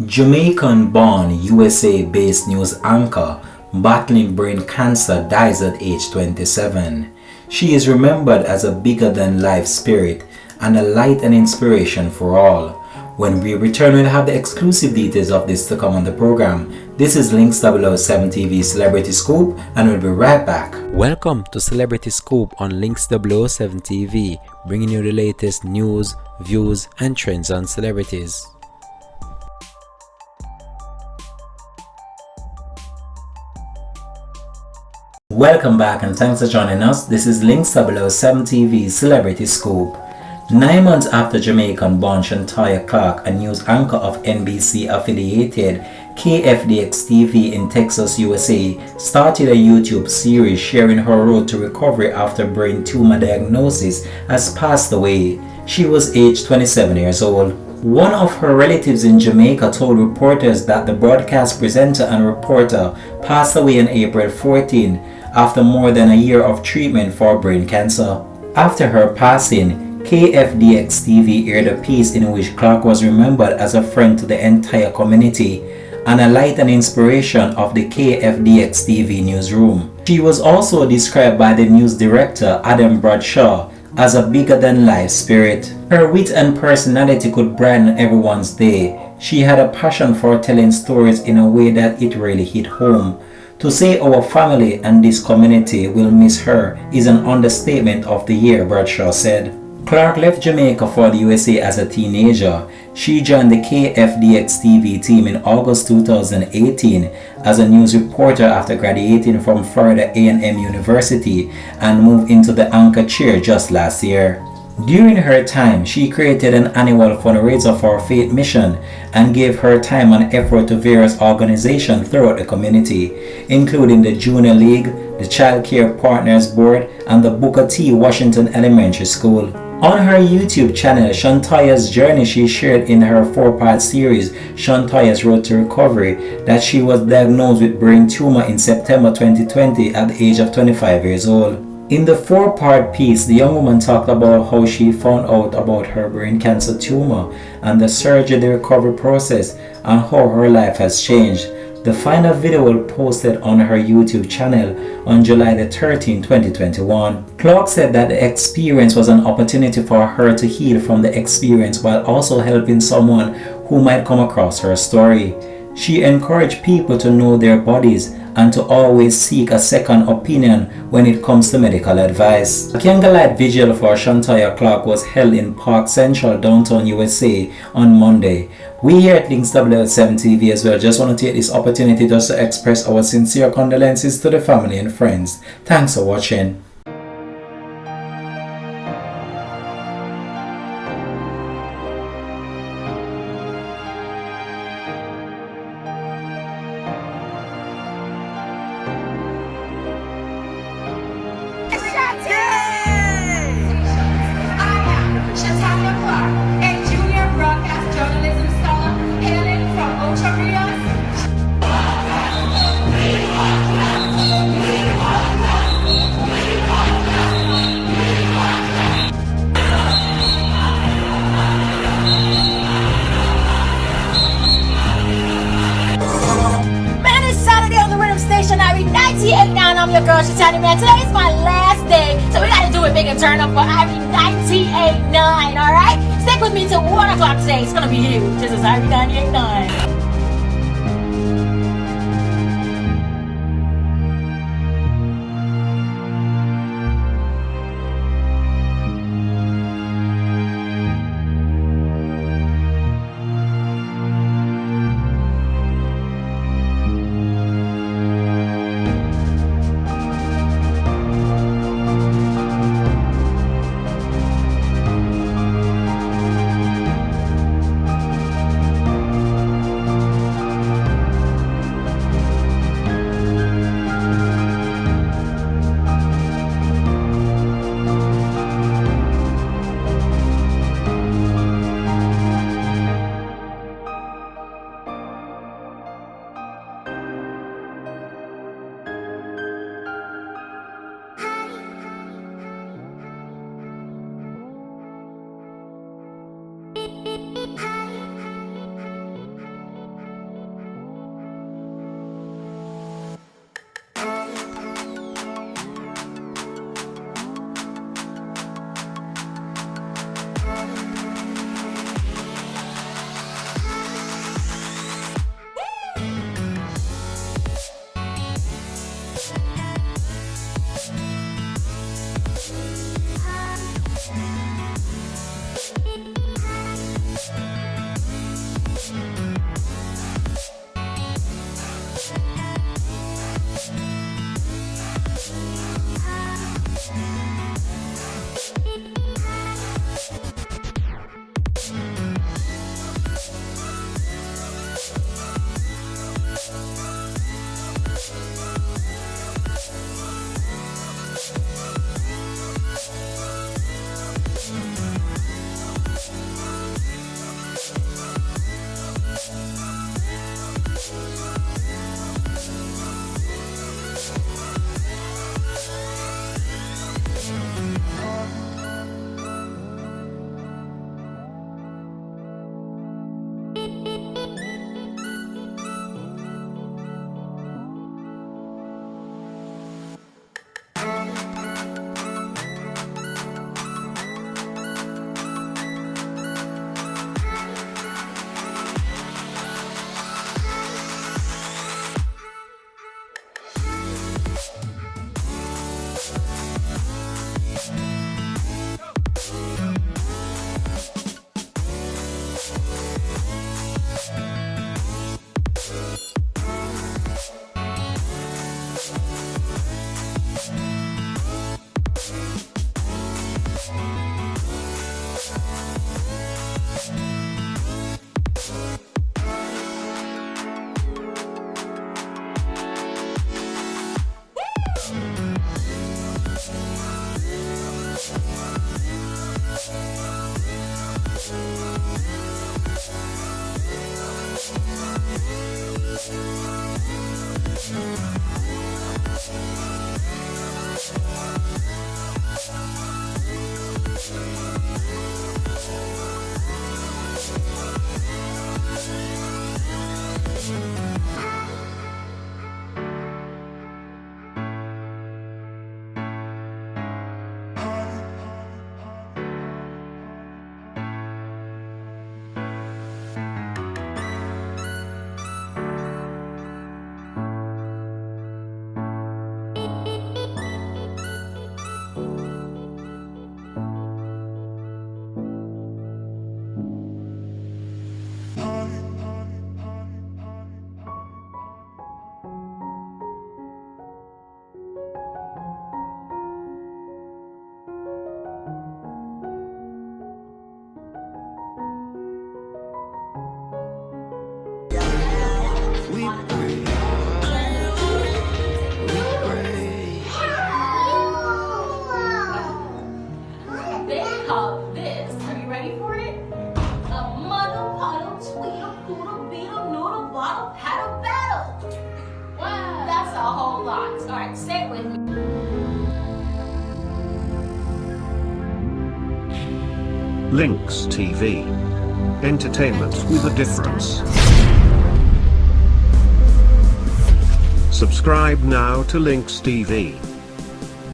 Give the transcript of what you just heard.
Jamaican-born USA-based news anchor battling brain cancer dies at age 27. She is remembered as a bigger-than-life spirit and a light and inspiration for all. When we return, we'll have the exclusive details of this to come on the program. This is Links 007 TV Celebrity Scoop, and we'll be right back. Welcome to Celebrity Scoop on Links 007 TV, bringing you the latest news, views, and trends on celebrities. Welcome back and thanks for joining us. This is Links 007 TV Celebrity Scoop. 9 months after Jamaican-born Shatanya Clarke, a news anchor of NBC-affiliated KFDX TV in Texas, USA, started a YouTube series sharing her road to recovery after brain tumor diagnosis, has passed away. She was aged 27 years old. One of her relatives in Jamaica told reporters that the broadcast presenter and reporter passed away on April 14 after more than a year of treatment for brain cancer. After her passing, KFDX TV aired a piece in which Clarke was remembered as a friend to the entire community and a light and inspiration of the KFDX TV newsroom. She was also described by the news director Adam Bradshaw as a bigger-than-life spirit. Her wit and personality could brighten everyone's day. She had a passion for telling stories in a way that it really hit home. To say our family and this community will miss her is an understatement of the year, Bradshaw said. Clarke left Jamaica for the USA as a teenager. She joined the KFDX TV team in August 2018 as a news reporter after graduating from Florida A&M University and moved into the anchor chair just last year. During her time, she created an annual fundraiser for Faith Mission and gave her time and effort to various organizations throughout the community, including the Junior League, the Child Care Partners Board, and the Booker T. Washington Elementary School. On her YouTube channel, Shantaya's journey, she shared in her 4-part series, Shantaya's Road to Recovery, that she was diagnosed with brain tumor in September 2020 at the age of 25 years old. In the 4-part piece, the young woman talked about how she found out about her brain cancer tumor and the surgery, the recovery process, and how her life has changed. The final video will be posted on her YouTube channel on July the 13th, 2021. Clarke said that the experience was an opportunity for her to heal from the experience while also helping someone who might come across her story. She encouraged people to know their bodies and to always seek a second opinion when it comes to medical advice. A candlelight vigil for Shatanya Clarke was held in Park Central, downtown USA on Monday. We here at Links 007 TV as well just want to take this opportunity just to express our sincere condolences to the family and friends. Thanks for watching. I am Shatanya Clarke, a junior broadcast journalism scholar hailing from Ocho Rios. Man, it's Saturday on the Rhythm Station. I read 98.9. I'm your girl Shatanya. Man, today is my last day, so we gotta do it big and turn up for Ivy 98.9, alright? Stick with me till 1 o'clock today. It's gonna be huge. This is Ivy 98.9. We pray. They call this, are you ready for it? A mother, puddle, tweedle, poodle, beetle, noodle, bottle, paddle, battle. Wow. That's a whole lot. All right, say it with me. Links TV. Entertainment with a difference. Subscribe now to Links TV.